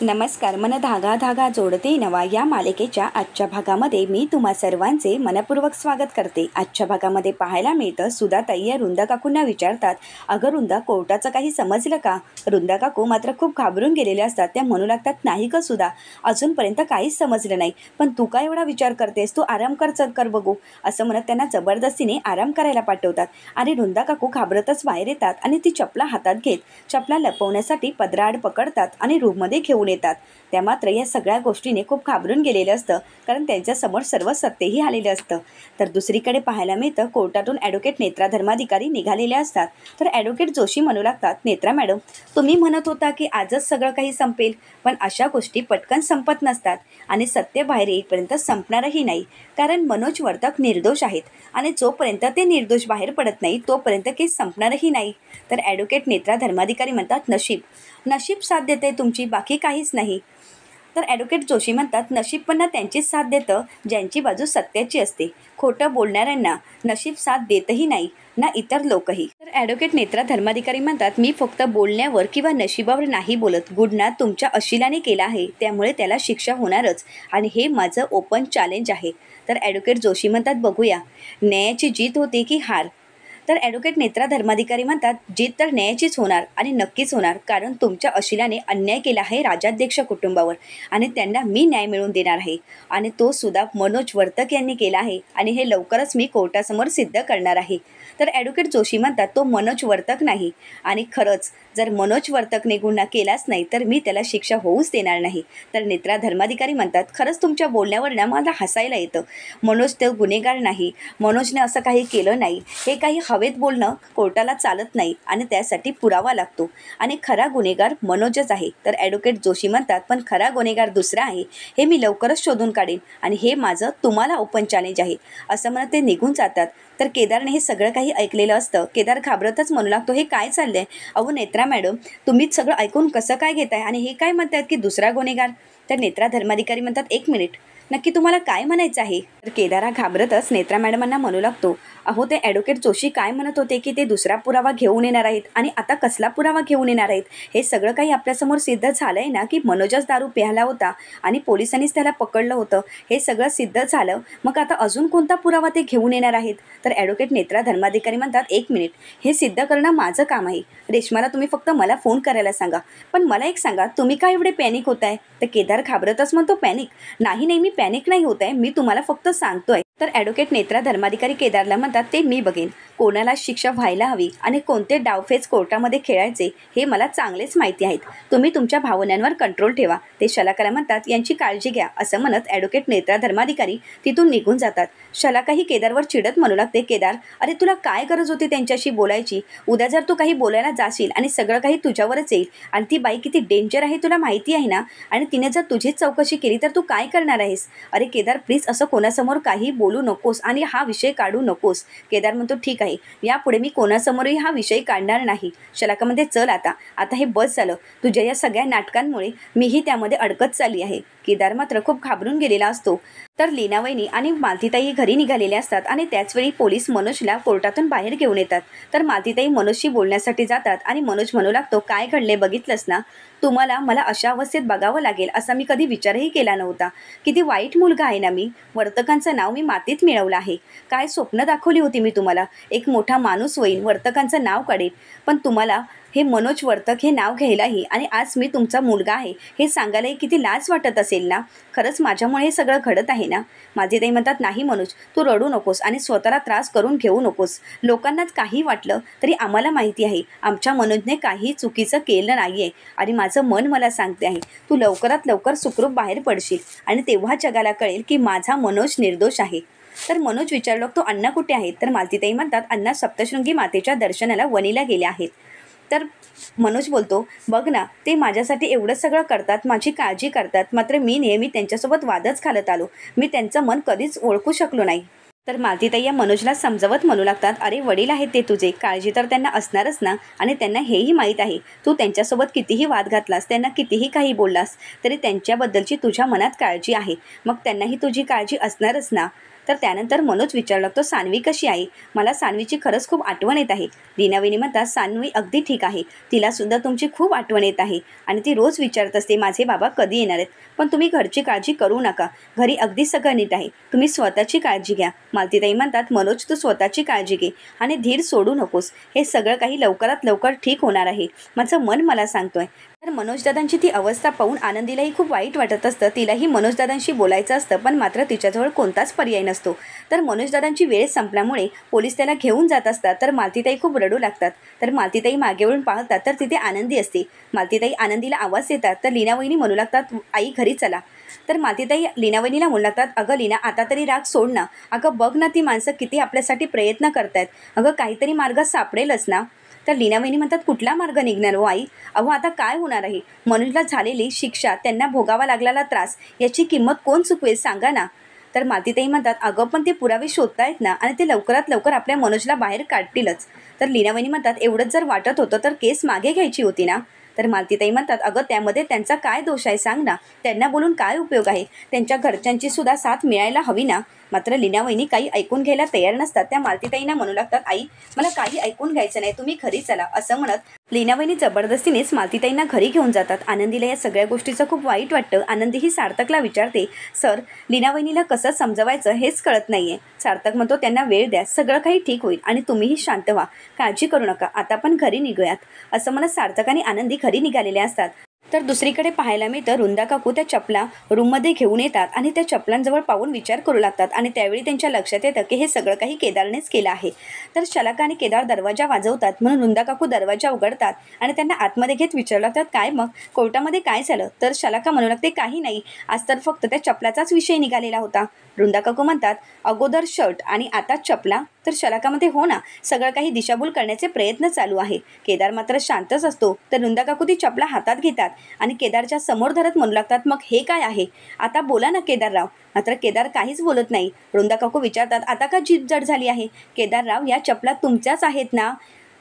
नमस्कार. मन धागा धागा जोडते नवा या मालिकेच्या आजच्या भागामध्ये मी तुम्हा सर्वांचे मनपूर्वक स्वागत करते. आजच्या भागामध्ये पाहायला मिळतं सुधाताई या रुंदा काकूंना विचारतात, अगं रुंदा, कोर्टाचं काही समजलं का? रुंदा काकू मात्र खूप घाबरून गेलेल्या असतात. त्या म्हणू लागतात, नाही का सुधा, अजूनपर्यंत काहीच समजलं नाही, पण तू काय एवढा विचार करतेस, तू आराम कर बघू, असं म्हणत त्यांना जबरदस्तीने आराम करायला पाठवतात. आणि रुंदा काकू घाबरतच बाहेर येतात आणि ती चपला हातात घेत चपला लपवण्यासाठी पदराआड पकडतात आणि रूममध्ये घेऊन येतात. त्या मात्र या सगळ्या गोष्टीने खूप घाबरून गेलेलं असतं, कारण त्यांच्यासमोर सर्व सत्यही आलेलं असतं. तर दुसरीकडे पाहायला मिळतं कोर्टातून ॲडव्होकेट नेत्रा धर्माधिकारी निघालेले असतात. तर ॲडव्होकेट जोशी म्हणू लागतात, नेत्रा मॅडम, तुम्ही म्हणत होता की आजच सगळं काही संपेल, पण अशा गोष्टी पटकन संपत नसतात आणि सत्य बाहेर येईपर्यंत संपणारही नाही, कारण मनोज वर्तक निर्दोष आहेत आणि जोपर्यंत ते निर्दोष बाहेर पडत नाही तोपर्यंत केस संपणारही नाही. तर ॲडव्होकेट नेत्रा धर्माधिकारी म्हणतात, नशीब साथ देते तुमची, बाकी काहीच नाही. तर ॲडव्होकेट जोशी म्हणतात, नशीब पण ना त्यांचीच साथ देतं ज्यांची बाजू सत्याची असते. खोटं बोलणाऱ्यांना नशीब साथ देतही नाही ना इतर लोकही. तर ॲडव्होकेट नेत्रा धर्माधिकारी म्हणतात, मी फक्त बोलण्यावर किंवा नशिबावर नाही बोलत. गुन्हा तुमच्या अशिलाने केला आहे, त्यामुळे त्याला शिक्षा होणारच आणि हे माझं ओपन चॅलेंज आहे. तर ॲडव्होकेट जोशी म्हणतात, बघूया न्यायाची जीत होते की हार? तर ॲडव्होकेट नेत्रा धर्माधिकारी म्हणतात, जीत तर न्यायाचीच होणार आणि नक्कीच होणार, कारण तुमच्या अशिलाने अन्याय केला आहे राजाध्यक्ष कुटुंबावर आणि त्यांना मी न्याय मिळवून देणार आहे आणि तो सुद्धा मनोज वर्तक यांनी केला आहे आणि हे लवकरच मी कोर्टासमोर सिद्ध करणार आहे. तर ॲडव्होकेट जोशी म्हणतात, तो मनोज वर्तक नाही आणि खरंच जर मनोज वर्तकने गुन्हा केलाच नाही तर मी त्याला शिक्षा होऊच देणार नाही. तर नेत्रा धर्माधिकारी म्हणतात, खरंच तुमच्या बोलण्यावर मला हसायला येतं. मनोज तो गुन्हेगार नाही, मनोजने असं काही केलं नाही. हे काही हवेत बोलणं कोर्टाला चालत नाही आणि त्यासाठी पुरावा लागतो आणि खरा गुन्हेगार मनोजच आहे. तर ॲडव्होकेट जोशी म्हणतात, पण खरा गुन्हेगार दुसरा आहे, हे मी लवकरच शोधून काढेन आणि हे माझं तुम्हाला ओपन चॅलेंज आहे, असं म्हणत ते निघून जातात. तर केदारने हे सगळं काही ऐकलेलं असतं. केदार घाबरतच म्हणू लागतो, हे काय चाललंय? अहो नेत्रा मॅडम, तुम्हीच सगळं ऐकून कसं काय घेताय आणि हे काय म्हणतात की दुसरा गुन्हेगार? तर नेत्रा धर्माधिकारी म्हणतात, एक मिनिट, नक्की तुम्हाला काय म्हणायचं आहे? तर केदार हा घाबरतच नेत्रा मॅडमांना म्हणू लागतो, अहो ते ॲडव्होकेट जोशी काय म्हणत होते की ते दुसरा पुरावा घेऊन येणार आहेत आणि आता कसला पुरावा घेऊन येणार आहेत? हे सगळं काही आपल्यासमोर सिद्ध झालं आहे ना की मनोजच दारू प्यायला होता आणि पोलिसांनीच त्याला पकडलं होतं. हे सगळं सिद्ध झालं, मग आता अजून कोणता पुरावा ते घेऊन येणार आहेत? तर ॲडव्होकेट नेत्रा धर्माधिकारी म्हणतात, एक मिनिट, हे सिद्ध करणं माझं काम आहे. रेश्माला तुम्ही फक्त मला फोन करायला सांगा. पण मला एक सांगा, तुम्ही काय एवढे पॅनिक होत आहे? तर केदार घाबरतच म्हणतो, पॅनिक नाही, मी पॅनिक नाही होत आहे, मी तुम्हाला फक्त सांगतोय. तर ॲडव्होकेट नेत्रा धर्माधिकारी केदारला म्हणतात, ते मी बघेन, कोणाला शिक्षा व्हायला हवी आणि कोणते डावफेच कोर्टामध्ये खेळायचे हे मला चांगलेच माहिती आहेत. तुम्ही तुमच्या भावनांवर कंट्रोल ठेवा. ते शलाकाला म्हणतात, यांची काळजी घ्या, असं म्हणत ॲडव्होकेट नेत्रा धर्माधिकारी तिथून निघून जातात. शलाकाही केदारवर चिडत म्हणू लागते, केदार, अरे तुला काय गरज होती त्यांच्याशी बोलायची? उद्या जर तू काही बोलायला जाशील आणि सगळं काही तुझ्यावरच येईल आणि ती बाई किती डेंजर आहे तुला माहिती आहे ना, आणि तिने जर तुझीच चौकशी केली तर तू काय करणार आहेस? अरे केदार, प्लीज असं कोणासमोर काही बोलू नकोस आणि हा विषय काढू नकोस. केदार म्हणतो, ठीक आहे, यापुढे मी कोणासमोरही हा विषय काढणार नाही. शलाका म्हणते, चल आता हे बस झालं, तुझ्या या सगळ्या नाटकांमुळे मीही त्यामध्ये अडकत चालली आहे. केदार मात्र खूप घाबरून गेलेला असतो. तर लीनावहिनी आणि मालतीताई घरी निघालेल्या असतात आणि त्याचवेळी पोलीस मनोजला कोर्टातून बाहेर घेऊन येतात. तर मालतीताई मनोजशी बोलण्यासाठी जातात आणि मनोज म्हणू लागतो, काय घडले बघितलंस ना, तुम्हाला मला अशा अवस्थेत बघावं लागेल असा मी कधी विचारही केला नव्हता. किती वाईट मुलगा आहे ना मी, वर्तकांचं नाव मी मातीत मिळवलं आहे. काय स्वप्न दाखवली होती मी तुम्हाला, एक मोठा माणूस होईन, वर्तकांचं नाव काढेन, पण तुम्हाला हे मनोज वर्तक हे नाव घ्यायलाही आणि आज मी तुमचा मुलगा आहे हे सांगायलाही किती लाज वाटत असेल ना. खरंच माझ्यामुळे हे सगळं घडत आहे ना. माझी ताई म्हणतात, नाही मनोज, तू रडू नकोस आणि स्वतःला त्रास करून घेऊ नकोस. लोकांनाच काही वाटलं तरी आम्हाला माहिती आहे आमच्या मनोजने काही चुकीचं केलं नाही आहे आणि माझं मन मला सांगते आहे, तू लवकरात लवकर सुखरूप बाहेर पडशील आणि तेव्हा जगाला कळेल की माझा मनोज निर्दोष आहे. तर मनोज विचारू लागतो, अण्णा कुठे आहेत? तर मालतीताई म्हणतात, अण्णा सप्तशृंगी मातेच्या दर्शनाला वणीला गेले आहेत. तर मनोज बोलतो, बघ ना, ते माझ्यासाठी एवढं सगळं करतात, माझी काळजी करतात, मात्र मी नेहमी त्यांच्यासोबत वादच घालत आलो. मी त्यांचं मन कधीच ओळखू शकलो नाही. तर मालतीताई या मनोजला समजावत म्हणू लागतात, अरे वडील आहेत ते तुझे, काळजी तर त्यांना असणारच ना, आणि त्यांना हेही माहीत आहे तू त्यांच्यासोबत कितीही वाद घातलास, त्यांना कितीही काही बोललास तरी त्यांच्याबद्दलची तुझ्या मनात काळजी आहे, मग त्यांनाही तुझी काळजी असणारच ना. तर त्यानंतर मनोज विचारू लागतो, सान्वी कशी आहे? मला सान्वीची खरंच खूप आठवण येत आहे. लीनावहिनी म्हणतात, सान्वी अगदी ठीक आहे. तिलासुद्धा तुमची खूप आठवण येत आहे आणि ती रोज विचारत असते माझे बाबा कधी येणार आहेत. पण तुम्ही घरची काळजी करू नका, घरी अगदी सगळं नीट आहे. तुम्ही स्वतःची काळजी घ्या. मालतीताई म्हणतात, मनोज तू स्वतःची काळजी घे आणि धीर सोडू नकोस. हे सगळं काही लवकरात लवकर ठीक होणार आहे, माझं मन मला सांगतोय. तर मनोजदादांची ती अवस्था पाहून आनंदीलाही खूप वाईट वाटत असतं. तिलाही मनोजदादांशी बोलायचं असतं, पण मात्र तिच्याजवळ कोणताच पर्याय नसतो. तर मनोजदादांची वेळ संपल्यामुळे पोलीस त्याला घेऊन जात असतात. तर मालतीताई खूप रडू लागतात. तर मालतीताई मागे वळून पाहतात तर तिथे आनंदी असते. मालतीताई आनंदीला आवाज देतात. तर लीनावहिनी म्हणू लागतात, आई घरी चला. तर मालतीताई लीनावहिनीला म्हणू लागतात, अगं लीना आता तरी राग सोड ना. अगं बघ ना ती माणसं किती आपल्यासाठी प्रयत्न करतायत. अगं काहीतरी मार्ग सापडेलच ना. तर लीनावहिनी म्हणतात, कुठला मार्ग निघणार हो आई? अहो आता काय होणार आहे? मनोजला झालेली शिक्षा, त्यांना भोगावा लागलेला त्रास याची किंमत कोण चुकवेल सांगा ना. तर मालतीताई म्हणतात, अगं पण ते पुरावे शोधतायत ना आणि ते लवकरात लवकर आपल्या मनोजला बाहेर काढतीलच. तर लीनावहिनी म्हणतात, एवढंच जर वाटत होतं तर केस मागे घ्यायची होती ना. तर मालतीताई म्हणतात, अगं त्यामध्ये त्यांचा काय दोष आहे सांग ना. त्यांना बोलून काय उपयोग आहे? त्यांच्या घरच्यांची सुद्धा साथ मिळायला हवी ना. मात्र लीनावहिनी काही ऐकून घ्यायला तयार नसतात. त्या मालतीताईंना म्हणू लागतात, आई मला काही ऐकून घ्यायचं नाही, तुम्ही घरी चला. असं म्हणत लीनावहिनी जबरदस्तीनेच मालतीताईंना घरी घेऊन जातात. आनंदीला या सगळ्या गोष्टीचं खूप वाईट वाटतं. आनंदी ही सार्थकला विचारते, सर लीनावहिनीला कसं समजवायचं हेच कळत नाहीये. सार्थक म्हणतो, त्यांना वेळ द्या, सगळं काही ठीक होईल आणि तुम्हीही शांत व्हा, काळजी करू नका, आता आपण घरी निघूयात. असं म्हणत सार्थक आणि आनंदी घरी निघालेले असतात. तर दुसरीकडे पाहायला मिळतं, रुंदा काकू त्या चपला रूममध्ये घेऊन येतात आणि त्या चपलांजवळ पाहून विचार करू लागतात आणि त्यावेळी त्यांच्या लक्षात येतं की हे सगळं काही केदारनेच केलं आहे. तर शलाका आणि केदार दरवाजा वाजवतात म्हणून रुंदा काकू दरवाजा उघडतात आणि त्यांना आतमध्ये घेत विचारू लागतात, काय मग कोर्टामध्ये काय झालं? तर शलाका म्हणू लागते, काही नाही, आज तर फक्त त्या चपलाचाच विषय निघालेला होता. रुंदा काकू म्हणतात, अगोदर शर्ट आणि आता चपला? तर शलाकामध्ये हो ना, सगळं काही दिशाभूल करण्याचे प्रयत्न चालू आहे. केदार मात्र शांतच असतो. तर रुंदा काकू ती चपला हातात घेतात आणि केदारच्या समोर धरत म्हणू लागतात, मग हे काय आहे? आता बोला ना केदारराव. मात्र केदार काहीच बोलत नाही. रुंदा काकू विचारतात, आता का जीभ जड झाली आहे? केदारराव या चपला तुमच्याच आहेत ना?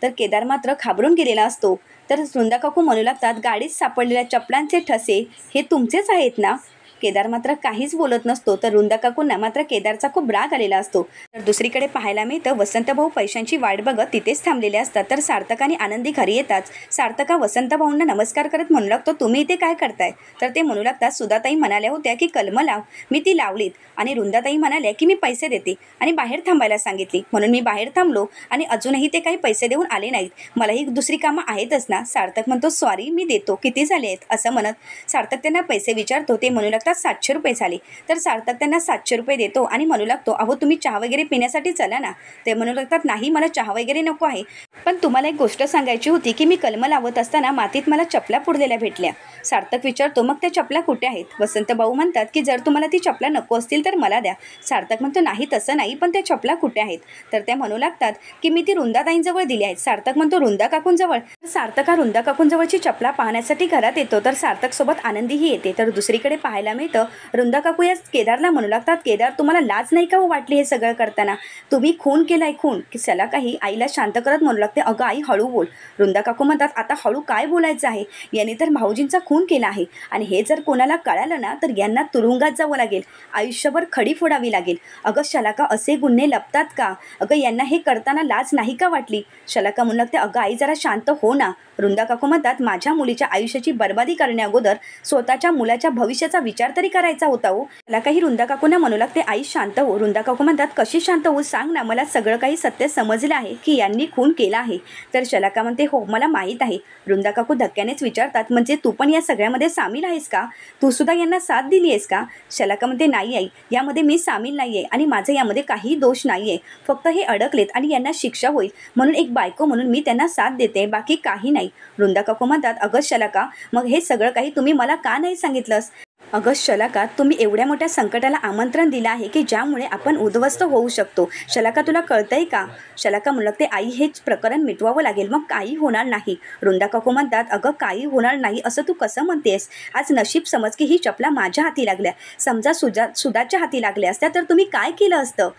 तर केदार मात्र घाबरून गेलेला असतो. तर रुंदा काकू म्हणू लागतात, गाडीत सापडलेल्या चपलांचे ठसे हे तुमचेच आहेत ना? केदार मात्र काहीच बोलत नसतो. तर रुंदा काकूंना मात्र केदारचा खूप राग आलेला असतो. तर दुसरीकडे पाहायला मिळतं, वसंतभाऊ पैशांची वाट बघत तिथेच थांबलेले असतात. तर सार्थक आणि आनंदी घरी येतात. सार्थका वसंतभाऊंना नमस्कार करत म्हणू लागतो, तुम्ही इथे काय करताय? तर ते म्हणू लागतात, सुधाताई म्हणाल्या होत्या की कलम लाव, मी ती लावलीत आणि रुंदाताई म्हणाल्या की मी पैसे देते आणि बाहेर थांबायला सांगितली, म्हणून मी बाहेर थांबलो आणि अजूनही ते काही पैसे देऊन आले नाहीत. मलाही दुसरी कामं आहेतच ना. सार्थक म्हणतो, सॉरी मी देतो, किती झाले आहेत? असं म्हणत सार्थक त्यांना पैसे विचारतो. ते म्हणू लागतात, 700 रुपये झाले. तर सार्थक त्यांना 700 रुपये देतो आणि म्हणू लागतो, अहो तुम्ही चहा वगैरे पिण्यासाठी चला ना. ते म्हणू लागतात, नाही मला चहा वगैरे नको आहे, पण तुम्हाला एक गोष्ट सांगायची होती की मी कलम लावत असताना मातीत मला चपला पुरलेल्या भेटल्या. सार्थक विचारतो, मग त्या चपला कुठे आहेत? वसंतभाऊ म्हणतात की जर तुम्हाला ती चपला नको असतील तर मला द्या. सार्थक म्हणतो, नाही तसं नाही, पण त्या चपला कुठे आहेत? तर त्या म्हणू लागतात की मी ती रुंदाताईंजवळ दिली आहेत. सार्थक म्हणतो, रुंदा काकूंजवळ? सार्थक हा रुंदा काकूंजवळची चपला पाहण्यासाठी घरात येतो. तर सार्थक सोबत आनंदीही येते. तर दुसरीकडे पाहायला मिळतं, रुंदा काकू या केदारला म्हणू लागतात, केदार तुम्हाला लाज नाही का हो वाटली हे सगळं करताना? तुम्ही खून केलाय, खून. की चला काही आईला शांत करत म्हणू लागते, अगं आई हळू बोल. रुंदा काकू म्हणतात, आता हळू काय बोलायचं आहे? याने तर भाऊजींचा खून केला आहे आणि हे जर कोणाला कळालं ना तर यांना तुरुंगात जावं लागेल, आयुष्यभर खडी फोडावी लागेल. अगं शलाका असे गुन्हे लपतात का? अगं यांना हे करताना लाज नाही का वाटली? शलाका म्हणू लागते, अगं आई जरा शांत हो ना. रुंदा काकू म्हणतात, माझ्या मुलीच्या आयुष्याची बर्बादी करण्याअगोदर स्वतःच्या मुलाच्या भविष्याचा विचार तरी करायचा होता हो. मला काही रुंदा काकूंना म्हणू लागते, आई शांत हो. रुंदा काकू म्हणतात, कशी शांत हो सांग ना, मला सगळं काही सत्य समजलं आहे की यांनी खून केला आहे. तर शलाका म्हणते, हो मला माहीत आहे. रुंदा काकू धक्क्यानेच विचारतात, म्हणजे तू पण या सगळ्यामध्ये सामील आहेस का? तू सुद्धा यांना साथ दिली आहेस का? शलाका म्हणते, नाही आई, यामध्ये मी सामील नाही आहे आणि माझं यामध्ये काही दोष नाही आहे. फक्त हे अडकलेत आणि यांना शिक्षा होईल म्हणून एक बायको म्हणून मी त्यांना साथ देते, बाकी काही नाही. रुंदा काकू म्हणतात, अगं शलाका, मग हे सगळं काही तुम्ही मला का नाही सांगितलंस? अगं शलाका, तुम्ही एवढ्या मोठ्या संकटाला आमंत्रण दिलं आहे की ज्यामुळे आपण उद्ध्वस्त होऊ शकतो. शलाका तुला कळतंय का? शलाका म्हणू लागते, आई हेच प्रकरण मिटवावं लागेल, मग काही होणार नाही. रुंदा काकू म्हणतात, अगं काही होणार नाही असं तू कसं म्हणतेस? आज नशीब समज की ही चपला माझ्या हाती लागल्या. समजा सुधाच्या हाती लागल्या असत्या तर तुम्ही काय केलं असतं?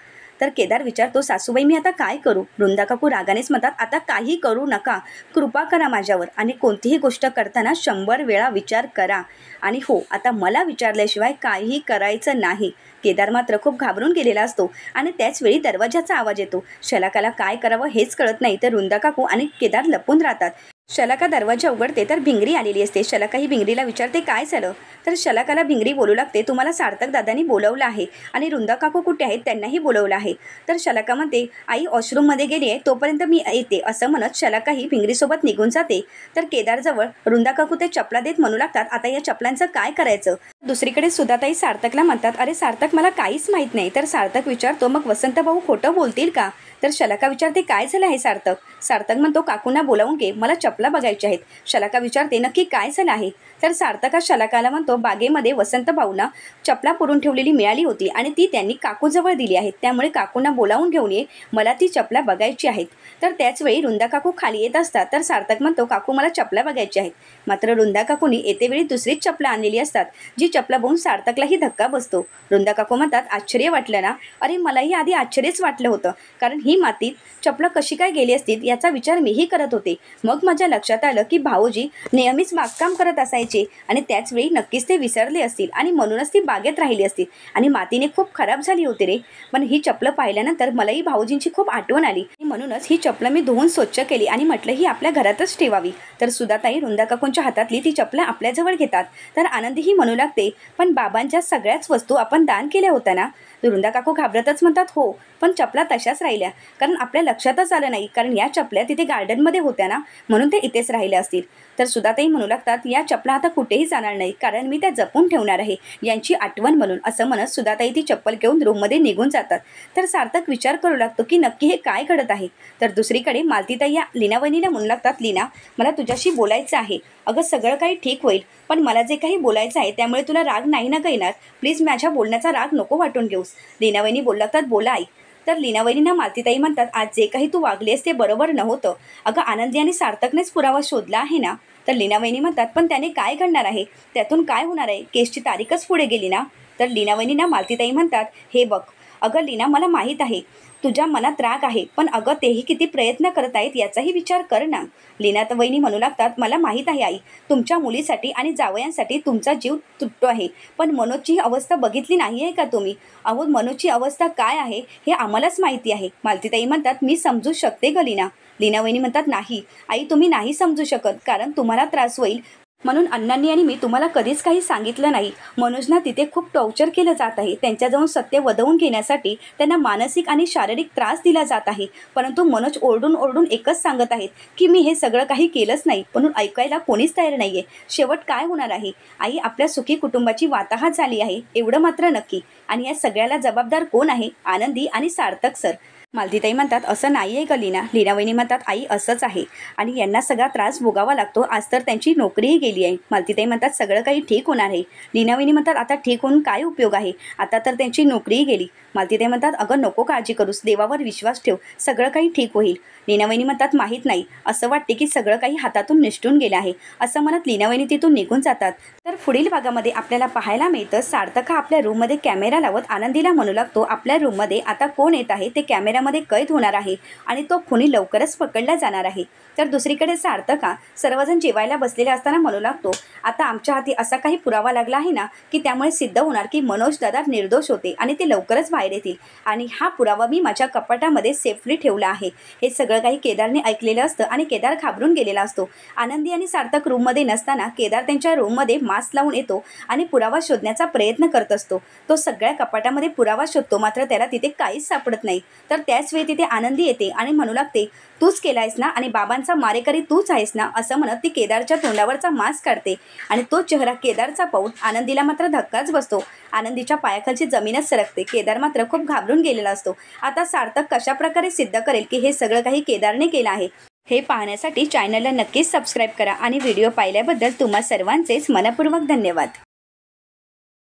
तर केदार विचारतो, सासूबाई मी आता काय करू? वृंदा काकू रागानेच म्हणतात, आता काही करू नका, कृपा करा माझ्यावर आणि कोणतीही गोष्ट करताना 100 वेळा विचार करा. आणि हो, आता मला विचारल्याशिवाय काहीही करायचं नाही. केदार मात्र खूप घाबरून गेलेला असतो आणि त्याचवेळी दरवाजाचा आवाज येतो. शलाकाला काय करावं हेच कळत नाही, तर वृंदा काकू आणि केदार लपून राहतात. शलाका दरवाजा उघडते तर भिंगरी आलेली असते. शलाका ही भिंगरीला विचारते, काय झालं? तर शलाकाला भिंगरी बोलू लागते, तुम्हाला सार्थक दादांनी बोलवलं आहे आणि वृंदा काकू कुठे आहेत त्यांनाही बोलवलं आहे. तर शलाका म्हणते, आई वॉशरूममध्ये गेली आहे, तोपर्यंत मी येते. असं म्हणत शलाका ही भिंगरीसोबत निघून जाते. तर केदारजवळ वृंदा काकू ते चपला देत म्हणू लागतात, आता या चपलांचं काय करायचं? दुसरीकडे सुधाताई सार्थकला म्हणतात, अरे सार्थक मला काहीच माहीत नाही. तर सार्थक विचारतो, मग वसंत भाऊ खोटं बोलतील का? तर शलाका विचारते, काय झालं आहे सार्थक? सार्थक म्हणतो, काकूंना बोलावून घे, मला चपला बघायच्या आहेत. शलाका विचारते, नक्की काय झालं आहे? तर सार्थक शलाकाला म्हणतो, बागेमध्ये वसंत भाऊंना चपला पुरून ठेवलेली मिळाली होती आणि ती त्यांनी काकूजवळ दिली आहे, त्यामुळे काकूंना बोलावून घेऊन ये, मला ती चपला बघायची आहेत. तर त्याचवेळी वृंदा काकू खाली येत असतात. तर सार्थक म्हणतो, काकू मला चपला बघायची आहेत. मात्र वृंदा काकूंनी येतेवेळी दुसरीच चपला आणलेली असतात, जी चपला बघून सार्थकलाही धक्का बसतो. वृंदा काकू म्हणतात, आश्चर्य वाटलं ना? अरे मलाही आधी आश्चर्यच वाटलं होतं, कारण ही मातीत चपला कशी काय गेली असतील याचा विचार मीही करत होते. मग माझ्या लक्षात आलं की भाऊजी नेहमीच बागकाम करत असायचे आणि त्याचवेळी नक्कीच ते विसरले असतील आणि म्हणूनच ती बागेत राहिली असतील आणि मातीने खूप खराब झाली होती रे. पण ही चपलं पाहिल्यानंतर मलाही भाऊजींची खूप आठवण आली आणि म्हणूनच ही चपलं मी धुवून स्वच्छ केली आणि म्हटलं ही आपल्या घरातच ठेवावी. तर सुधाताई वृंदा काकूंच्या हातातली ती चपलं आपल्याजवळ घेतात. तर आनंदीही म्हणू लागते, पण बाबांच्या सगळ्याच वस्तू आपण दान केल्या होत्या ना? वृंदा काकू घाबरतच म्हणतात, हो, पण चपला तशाच राहिल्या, कारण आपल्या लक्षातच आलं नाही, कारण या चपल्या तिथे गार्डनमध्ये होत्या ना, म्हणून ते इथेच राहिल्या असतील. तर सुधाताई म्हणू लागतात, या चपला आता कुठेही जाणार नाही, कारण मी त्या जपून ठेवणार आहे यांची आठवण म्हणून. असं म्हणत सुधाताई ती चप्पल घेऊन रूममध्ये निघून जातात. तर सार्थक विचार करू लागतो की नक्की हे काय घडत आहे. तर दुसरीकडे मालतीताई या लीना वहिनीला म्हणू लागतात, लीना मला तुझ्याशी बोलायचं आहे. अगं सगळं काही ठीक होईल, पण मला जे काही बोलायचं आहे त्यामुळे तुला राग नाही ना येणार? प्लीज माझ्या बोलण्याचा राग नको वाटून घेऊस. लीना वहिनी बोलू लागतात, बोला आई. तर लीना वहिनींना मालतीताई म्हणतात, आज जे काही तू वागलीस ते बरोबर नव्हतं. अगं आनंदी आणि सार्थकनेच पुरावा शोधला आहे ना? तर लीना वहिनी म्हणतात, पण त्याने काय घडणार आहे? त्यातून काय होणार आहे? केसची तारीखच पुढे गेली ना? तर लीना वहिनींना मालतीताई म्हणतात, हे बघ अगं लीना, मला माहीत आहे तुझ्या मनात राग आहे, पण अगं तेही किती प्रयत्न करत आहेत याचाही विचार कर ना. लीना वहिनी म्हणू लागतात, मला माहीत आहे आई, तुमच्या मुलीसाठी आणि जावयांसाठी तुमचा जीव तुटतो आहे, पण मनोजची अवस्था बघितली नाही आहे का तुम्ही? अहो मनोजची अवस्था काय आहे हे आम्हालाच माहिती आहे. मालतीताई म्हणतात, मी समजू शकते ग लीना. लीना वहिनी म्हणतात, नाही आई, तुम्ही नाही समजू शकत, कारण तुम्हाला त्रास होईल म्हणून अण्णांनी आणि मी तुम्हाला कधीच काही सांगितलं नाही. मनोजना तिथे खूप टॉर्चर केलं जात आहे. त्यांच्याजवळ सत्य वदवून घेण्यासाठी त्यांना मानसिक आणि शारीरिक त्रास दिला जात आहे. परंतु मनोज ओरडून ओरडून एकच सांगत आहेत की मी हे सगळं काही केलंच नाही, म्हणून ऐकायला कोणीच तयार नाही आहे. शेवट काय होणार आहे आई? आपल्या सुखी कुटुंबाची वाताहत झाली आहे, एवढं मात्र नक्की. आणि या सगळ्याला जबाबदार कोण आहे? आनंदी आणि सार्थक सर. मालतीताई म्हणतात, असं नाही आहे का लीना? लीना वहिनी म्हणतात, आई असंच आहे आणि यांना सगळा त्रास भोगावा लागतो. आज तर त्यांची नोकरीही गेली आहे. मालतीताई म्हणतात, सगळं काही ठीक होणार आहे. लीना वहिनी म्हणतात, आता ठीक होऊन काय उपयोग आहे? आता तर त्यांची नोकरीही गेली. मालतीताई म्हणतात, अगं नको काळजी करूस, देवावर विश्वास ठेव, सगळं काही ठीक होईल. लीना वहिनी म्हणतात, माहीत नाही, असं वाटते की सगळं काही हातातून निसटून गेलं आहे. असं म्हणत लीना वहिनी तिथून निघून जातात. तर पुढील भागामध्ये आपल्याला पाहायला मिळतं, सार्थक हा आपल्या रूममध्ये कॅमेरा लावत आनंदीला म्हणू लागतो, आपल्या रूममध्ये आता कोण येत आहे ते कॅमेऱ्यामध्ये कैद होणार आहे आणि तो खुनी लवकरच पकडला जाणार आहे. तर दुसरीकडे सार्थक हा सर्वजण जेवायला बसलेले असताना म्हणू लागतो, आता आमच्या हाती असा काही पुरावा लागला आहे ना की त्यामुळे सिद्ध होणार की मनोज दादा निर्दोष होते आणि ते लवकरच बाहेर येतील आणि हा पुरावा मी माझ्या कपाटामध्ये सेफली ठेवला आहे. हे सगळं काही केदारने ऐकलेलं असतं आणि केदार घाबरून गेलेला असतो. आनंदी आणि सार्थक रूममध्ये नसताना केदार त्यांच्या रूममध्ये मास्क लावून येतो आणि पुरावा शोधण्याचा प्रयत्न करत असतो. तो सगळ्या कपाटामध्ये पुरावा शोधतो, मात्र त्याला तिथे काहीच सापडत नाही. तर त्याच वेळी तिथे आनंदी येते आणि म्हणू लागते, तूच केलायस ना आणि बाबांचा मारेकरी तूच आहेस ना? असं म्हणत ती केदारच्या तोंडावरचा मास्क काढते आणि तो चेहरा केदारचा पाहून आनंदीला मात्र धक्काच बसतो. आनंदीच्या पायाखालची जमीनच सरकते. केदार मात्र खूप घाबरून गेलेला असतो. आता सार्थक कशा प्रकारे सिद्ध करेल की हे सगळं काही केदारने केलं आहे हे पाहण्यासाठी चॅनलला नक्कीच सबस्क्राईब करा आणि व्हिडिओ पाहिल्याबद्दल तुम्हा सर्वांचेच मनपूर्वक धन्यवाद.